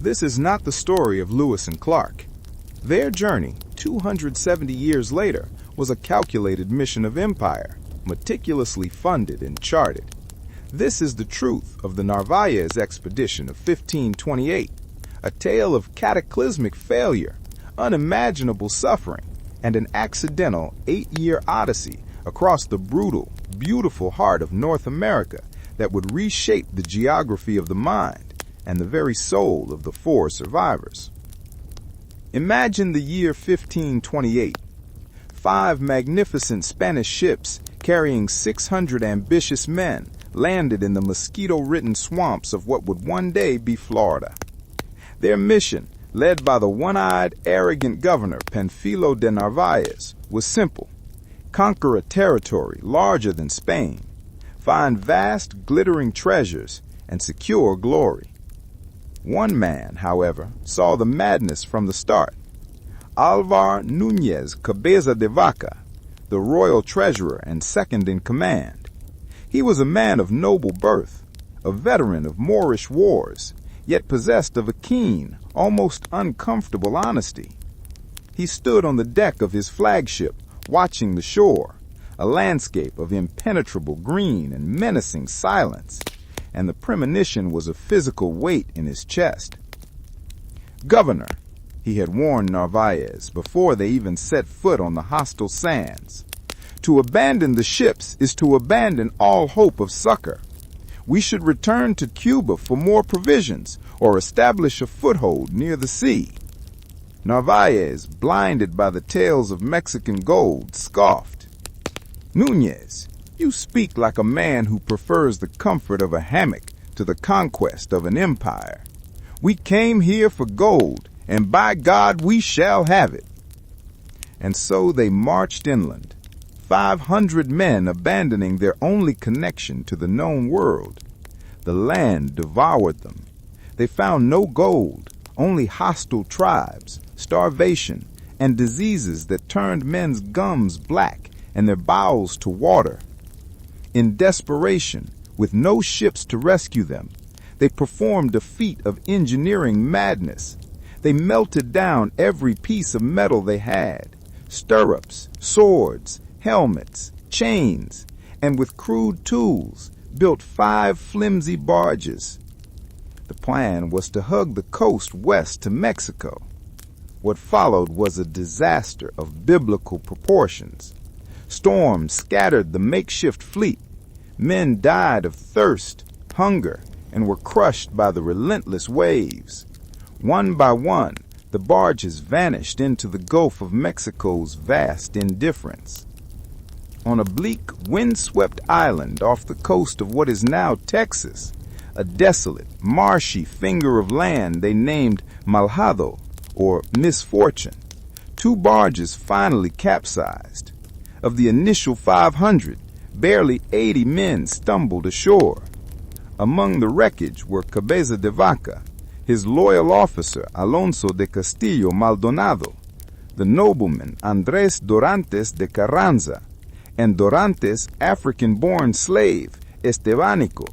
This is not the story of Lewis and Clark. Their journey, 270 years later, was a calculated mission of empire, meticulously funded and charted. This is the truth of the Narvaez expedition of 1528, a tale of cataclysmic failure, unimaginable suffering, and an accidental 8-year odyssey across the brutal, beautiful heart of North America that would reshape the geography of the mind and the very soul of the 4 survivors. Imagine the year 1528. 5 magnificent Spanish ships carrying 600 ambitious men landed in the mosquito-ridden swamps of what would one day be Florida. Their mission, led by the one-eyed, arrogant governor Panfilo de Narvaez, was simple: conquer a territory larger than Spain, find vast, glittering treasures, and secure glory. One man, however, saw the madness from the start. Alvar Núñez Cabeza de Vaca, the royal treasurer and second in command. He was a man of noble birth, a veteran of Moorish wars, yet possessed of a keen, almost uncomfortable honesty. He stood on the deck of his flagship, watching the shore, a landscape of impenetrable green and menacing silence, and the premonition was a physical weight in his chest. "Governor," he had warned Narvaez before they even set foot on the hostile sands, "to abandon the ships is to abandon all hope of succor. We should return to Cuba for more provisions or establish a foothold near the sea." Narvaez, blinded by the tales of Mexican gold, scoffed. "Núñez, you speak like a man who prefers the comfort of a hammock to the conquest of an empire. We came here for gold, and by God we shall have it." And so they marched inland, 500 men abandoning their only connection to the known world. The land devoured them. They found no gold, only hostile tribes, starvation, and diseases that turned men's gums black and their bowels to water. In desperation, with no ships to rescue them, they performed a feat of engineering madness. They melted down every piece of metal they had: stirrups, swords, helmets, chains, and with crude tools built 5 flimsy barges. The plan was to hug the coast west to Mexico. What followed was a disaster of biblical proportions. Storms scattered the makeshift fleet. Men died of thirst, hunger, and were crushed by the relentless waves. One by one, the barges vanished into the Gulf of Mexico's vast indifference. On a bleak, windswept island off the coast of what is now Texas, a desolate, marshy finger of land they named Malhado, or misfortune, 2 barges finally capsized. Of the initial 500, barely 80 men stumbled ashore. Among the wreckage were Cabeza de Vaca, his loyal officer Alonso de Castillo Maldonado, the nobleman Andrés Dorantes de Carranza, and Dorantes' African-born slave Estebanico,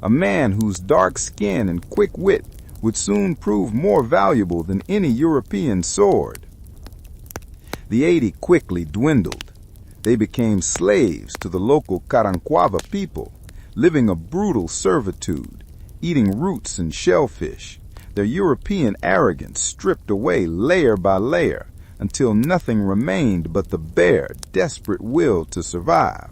a man whose dark skin and quick wit would soon prove more valuable than any European sword. The 80 quickly dwindled. They became slaves to the local Carancuava people, living a brutal servitude, eating roots and shellfish, their European arrogance stripped away layer by layer until nothing remained but the bare, desperate will to survive.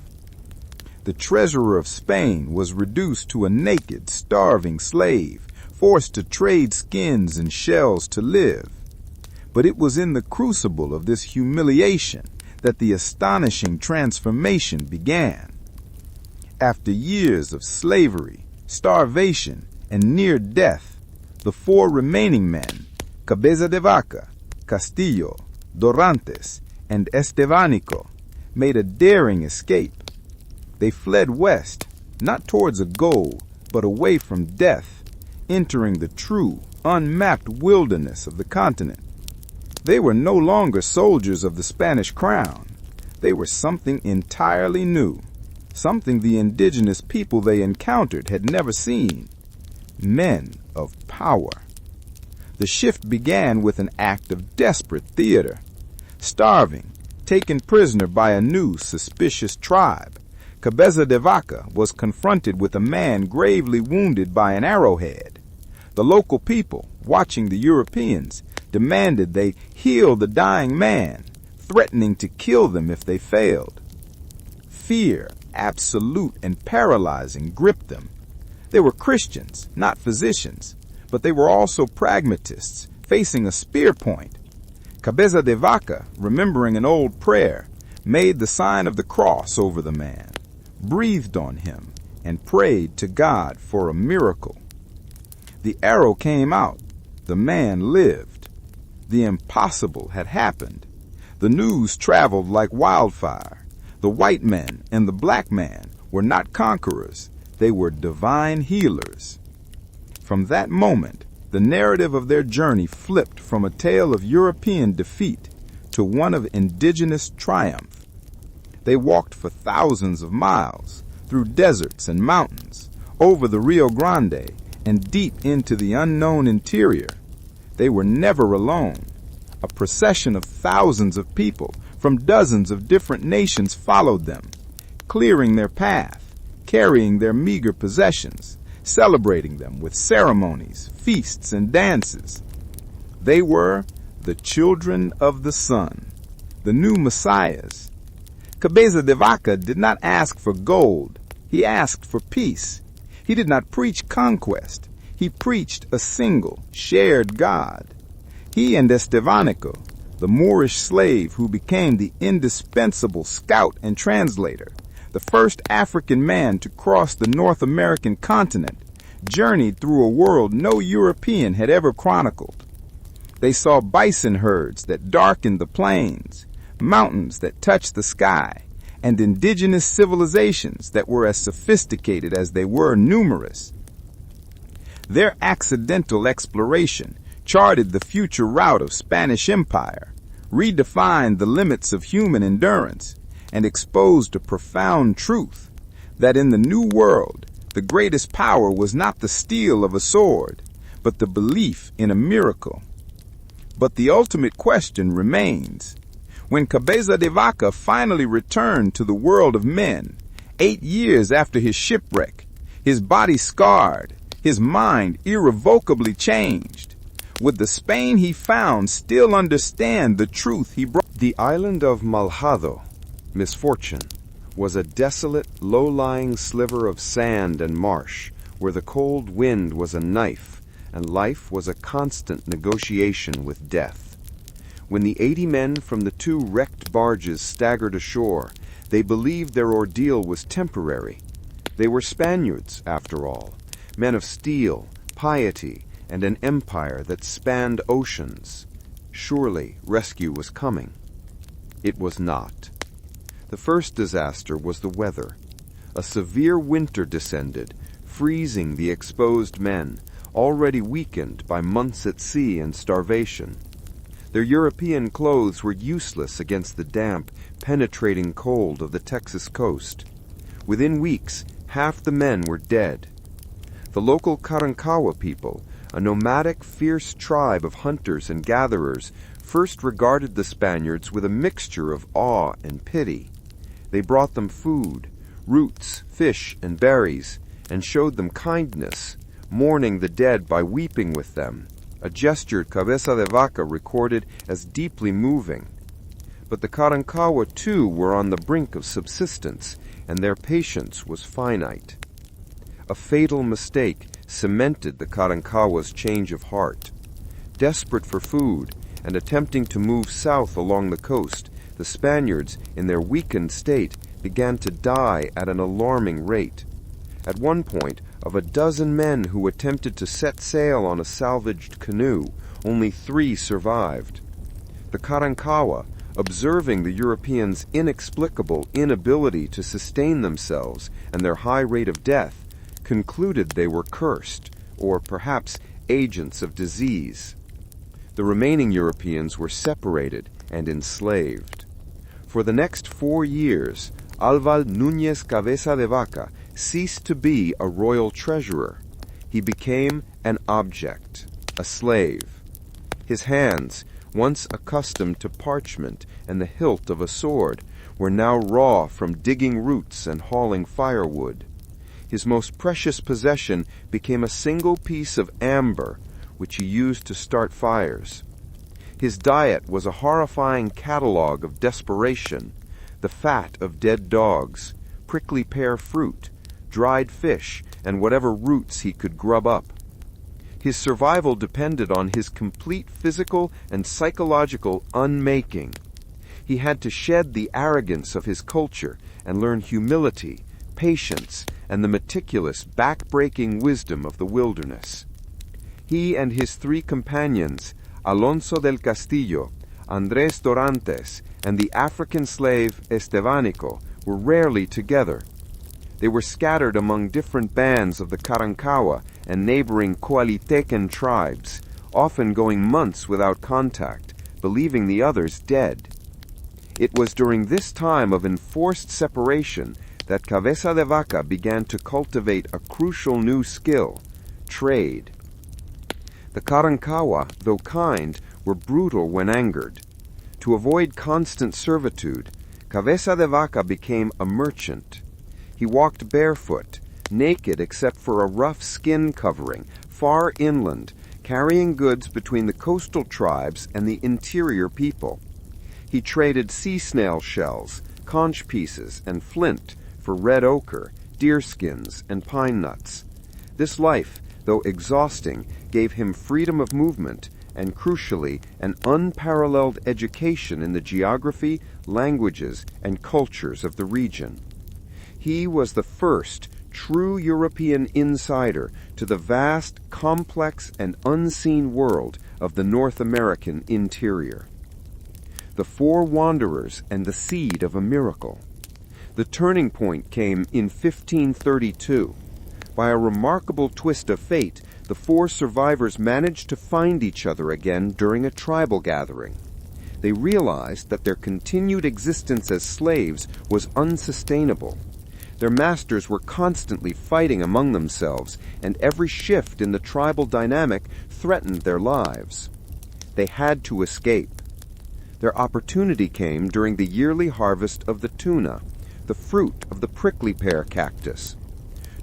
The treasurer of Spain was reduced to a naked, starving slave, forced to trade skins and shells to live. But it was in the crucible of this humiliation that the astonishing transformation began. After years of slavery, starvation, and near death, the 4 remaining men, Cabeza de Vaca, Castillo, Dorantes, and Estebanico, made a daring escape. They fled west, not towards a goal, but away from death, entering the true, unmapped wilderness of the continent. They were no longer soldiers of the Spanish crown. They were something entirely new, something the indigenous people they encountered had never seen: men of power. The shift began with an act of desperate theater. Starving, taken prisoner by a new, suspicious tribe, Cabeza de Vaca was confronted with a man gravely wounded by an arrowhead. The local people, watching the Europeans, demanded they heal the dying man, threatening to kill them if they failed. Fear, absolute and paralyzing, gripped them. They were Christians, not physicians, but they were also pragmatists, facing a spear point. Cabeza de Vaca, remembering an old prayer, made the sign of the cross over the man, breathed on him, and prayed to God for a miracle. The arrow came out. The man lived. The impossible had happened. The news traveled like wildfire. The white man and the black man were not conquerors. They were divine healers. From that moment, the narrative of their journey flipped from a tale of European defeat to one of indigenous triumph. They walked for thousands of miles, through deserts and mountains, over the Rio Grande, and deep into the unknown interior. They were never alone. A procession of thousands of people from dozens of different nations followed them, clearing their path, carrying their meager possessions, celebrating them with ceremonies, feasts, and dances. They were the children of the sun, the new messiahs. Cabeza de Vaca did not ask for gold. He asked for peace. He did not preach conquest. He preached a single, shared God. He and Estevanico, the Moorish slave who became the indispensable scout and translator, the first African man to cross the North American continent, journeyed through a world no European had ever chronicled. They saw bison herds that darkened the plains, mountains that touched the sky, and indigenous civilizations that were as sophisticated as they were numerous. Their accidental exploration charted the future route of Spanish Empire, redefined the limits of human endurance, and exposed a profound truth that in the New World, the greatest power was not the steel of a sword, but the belief in a miracle. But the ultimate question remains. When Cabeza de Vaca finally returned to the world of men, 8 years after his shipwreck, his body scarred, his mind irrevocably changed, would the Spain he found still understand the truth he brought? The island of Malhado, Misfortune, was a desolate, low-lying sliver of sand and marsh where the cold wind was a knife and life was a constant negotiation with death. When the 80 men from the 2 wrecked barges staggered ashore, they believed their ordeal was temporary. They were Spaniards, after all, men of steel, piety, and an empire that spanned oceans. Surely rescue was coming. It was not. The first disaster was the weather. A severe winter descended, freezing the exposed men, already weakened by months at sea and starvation. Their European clothes were useless against the damp, penetrating cold of the Texas coast. Within weeks, half the men were dead. The local Carancawa people, a nomadic, fierce tribe of hunters and gatherers, first regarded the Spaniards with a mixture of awe and pity. They brought them food, roots, fish, and berries, and showed them kindness, mourning the dead by weeping with them, a gesture Cabeza de Vaca recorded as deeply moving. But the Carancawa, too, were on the brink of subsistence, and their patience was finite. A fatal mistake cemented the Carancawa's change of heart. Desperate for food and attempting to move south along the coast, the Spaniards, in their weakened state, began to die at an alarming rate. At one point, of a dozen men who attempted to set sail on a salvaged canoe, only 3 survived. The Carancawa, observing the Europeans' inexplicable inability to sustain themselves and their high rate of death, concluded they were cursed, or perhaps agents of disease. The remaining Europeans were separated and enslaved. For the next 4 years, Alvar Núñez Cabeza de Vaca ceased to be a royal treasurer. He became an object, a a slave. His hands, once accustomed to parchment and the hilt of a sword, were now raw from digging roots and hauling firewood. His most precious possession became a single piece of amber, which he used to start fires. His diet was a horrifying catalogue of desperation: the fat of dead dogs, prickly pear fruit, dried fish, and whatever roots he could grub up. His survival depended on his complete physical and psychological unmaking. He had to shed the arrogance of his culture and learn humility, patience, and the meticulous, back-breaking wisdom of the wilderness. He and his three companions, Alonso del Castillo, Andrés Dorantes, and the African slave Estevanico, were rarely together. They were scattered among different bands of the Karankawa and neighboring Coalitecan tribes, often going months without contact, believing the others dead. It was during this time of enforced separation that Cabeza de Vaca began to cultivate a crucial new skill: trade. The Karankawa, though kind, were brutal when angered. To avoid constant servitude, Cabeza de Vaca became a merchant. He walked barefoot, naked except for a rough skin covering, far inland, carrying goods between the coastal tribes and the interior people. He traded sea snail shells, conch pieces, and flint for red ochre, deerskins, and pine nuts. This life, though exhausting, gave him freedom of movement and, crucially, an unparalleled education in the geography, languages, and cultures of the region. He was the first true European insider to the vast, complex, and unseen world of the North American interior. The Four Wanderers and the seed of a miracle. The turning point came in 1532. By a remarkable twist of fate, the four survivors managed to find each other again during a tribal gathering. They realized that their continued existence as slaves was unsustainable. Their masters were constantly fighting among themselves, and every shift in the tribal dynamic threatened their lives. They had to escape. Their opportunity came during the yearly harvest of the tuna, the fruit of the prickly pear cactus.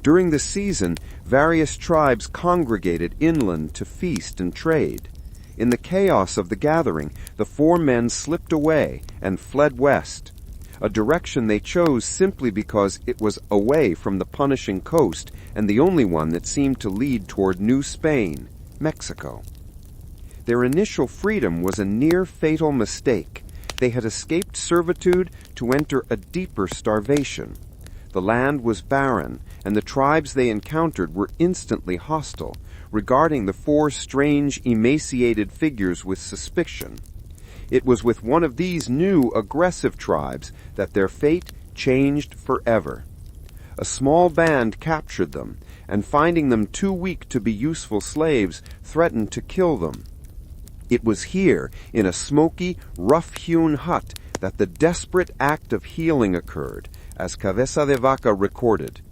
During the season, various tribes congregated inland to feast and trade. In the chaos of the gathering, the four men slipped away and fled west, a direction they chose simply because it was away from the punishing coast and the only one that seemed to lead toward New Spain, Mexico. Their initial freedom was a near-fatal mistake. They had escaped servitude to enter a deeper starvation. The land was barren, and the tribes they encountered were instantly hostile, regarding the four strange, emaciated figures with suspicion. It was with one of these new, aggressive tribes that their fate changed forever. A small band captured them, and finding them too weak to be useful slaves, threatened to kill them. It was here, in a smoky, rough-hewn hut, that the desperate act of healing occurred, as Cabeza de Vaca recorded.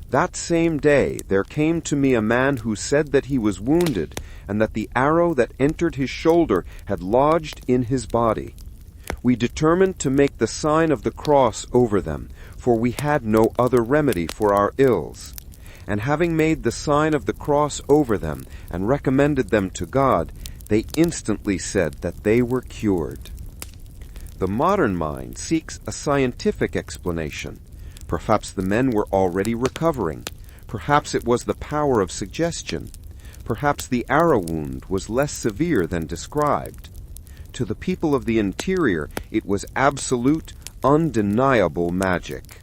That same day there came to me a man who said that he was wounded, and that the arrow that entered his shoulder had lodged in his body. We determined to make the sign of the cross over them, for we had no other remedy for our ills. And having made the sign of the cross over them, and recommended them to God, they instantly said that they were cured. The modern mind seeks a scientific explanation. Perhaps the men were already recovering. Perhaps it was the power of suggestion. Perhaps the arrow wound was less severe than described. To the people of the interior, it was absolute, undeniable magic.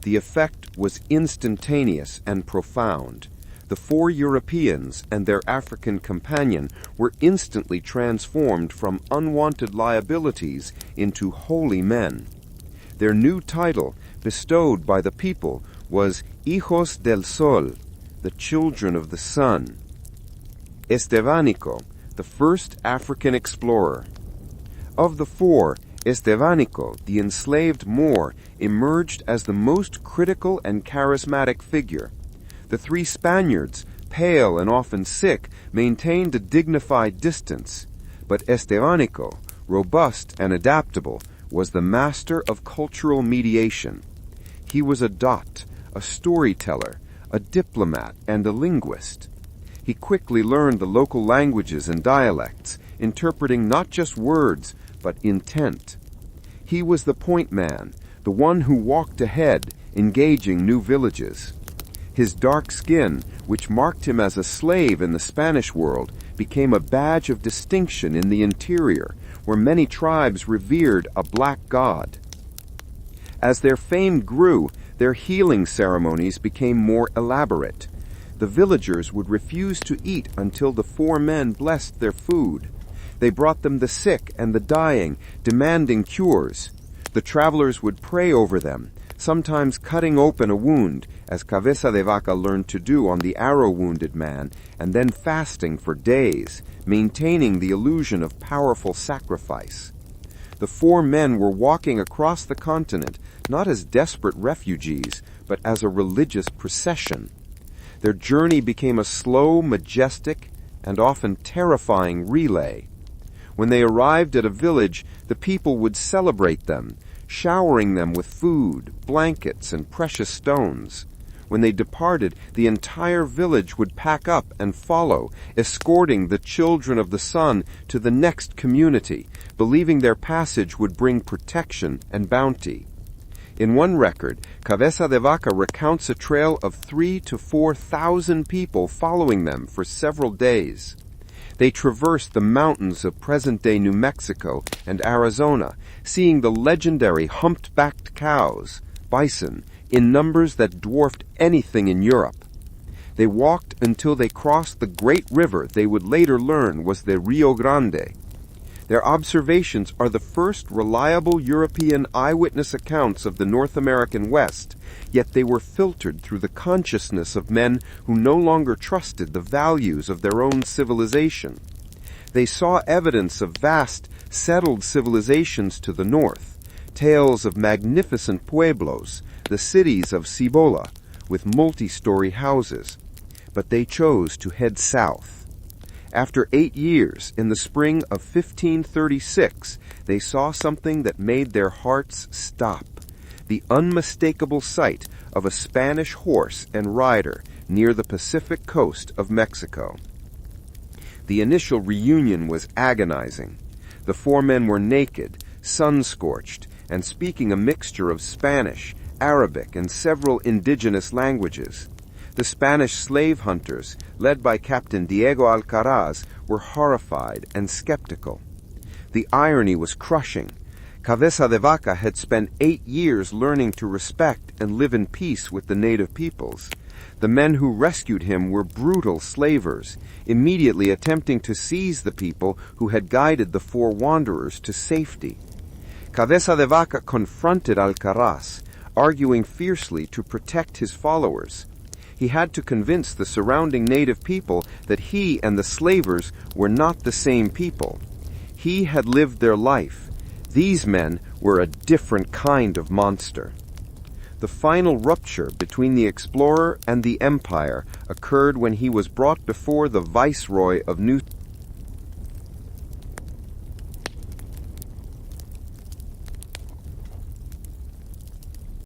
The effect was instantaneous and profound. The four Europeans and their African companion were instantly transformed from unwanted liabilities into holy men. Their new title, bestowed by the people, was Hijos del Sol, the children of the sun. Estevanico, the first African explorer. Of the four, Estevanico, the enslaved Moor, emerged as the most critical and charismatic figure. The three Spaniards, pale and often sick, maintained a dignified distance. But Estevanico, robust and adaptable, was the master of cultural mediation. He was a dot, a storyteller, a diplomat, and a linguist. He quickly learned the local languages and dialects, interpreting not just words, but intent. He was the point man, the one who walked ahead, engaging new villages. His dark skin, which marked him as a slave in the Spanish world, became a badge of distinction in the interior, where many tribes revered a black god. As their fame grew, their healing ceremonies became more elaborate. The villagers would refuse to eat until the four men blessed their food. They brought them the sick and the dying, demanding cures. The travelers would pray over them, sometimes cutting open a wound, as Cabeza de Vaca learned to do on the arrow-wounded man, and then fasting for days, maintaining the illusion of powerful sacrifice. The four men were walking across the continent, not as desperate refugees, but as a religious procession. Their journey became a slow, majestic, and often terrifying relay. When they arrived at a village, the people would celebrate them, showering them with food, blankets, and precious stones. When they departed, the entire village would pack up and follow, escorting the children of the sun to the next community, believing their passage would bring protection and bounty. In one record, Cabeza de Vaca recounts a trail of 3,000 to 4,000 people following them for several days. They traversed the mountains of present-day New Mexico and Arizona, seeing the legendary humped-backed cows, bison, in numbers that dwarfed anything in Europe. They walked until they crossed the great river they would later learn was the Rio Grande. Their observations are the first reliable European eyewitness accounts of the North American West, yet they were filtered through the consciousness of men who no longer trusted the values of their own civilization. They saw evidence of vast, settled civilizations to the north, tales of magnificent pueblos, the cities of Cibola, with multi-story houses. But they chose to head south. After 8 years, in the spring of 1536, they saw something that made their hearts stop. The unmistakable sight of a Spanish horse and rider near the Pacific coast of Mexico. The initial reunion was agonizing. The four men were naked, sun-scorched, and speaking a mixture of Spanish, Arabic, and several indigenous languages. The Spanish slave hunters, led by Captain Diego Alcaraz, were horrified and skeptical. The irony was crushing. Cabeza de Vaca had spent 8 years learning to respect and live in peace with the native peoples. The men who rescued him were brutal slavers, immediately attempting to seize the people who had guided the four wanderers to safety. Cabeza de Vaca confronted Alcaraz, arguing fiercely to protect his followers. He had to convince the surrounding native people that he and the slavers were not the same people. He had lived their life. These men were a different kind of monster. The final rupture between the explorer and the empire occurred when he was brought before the viceroy of New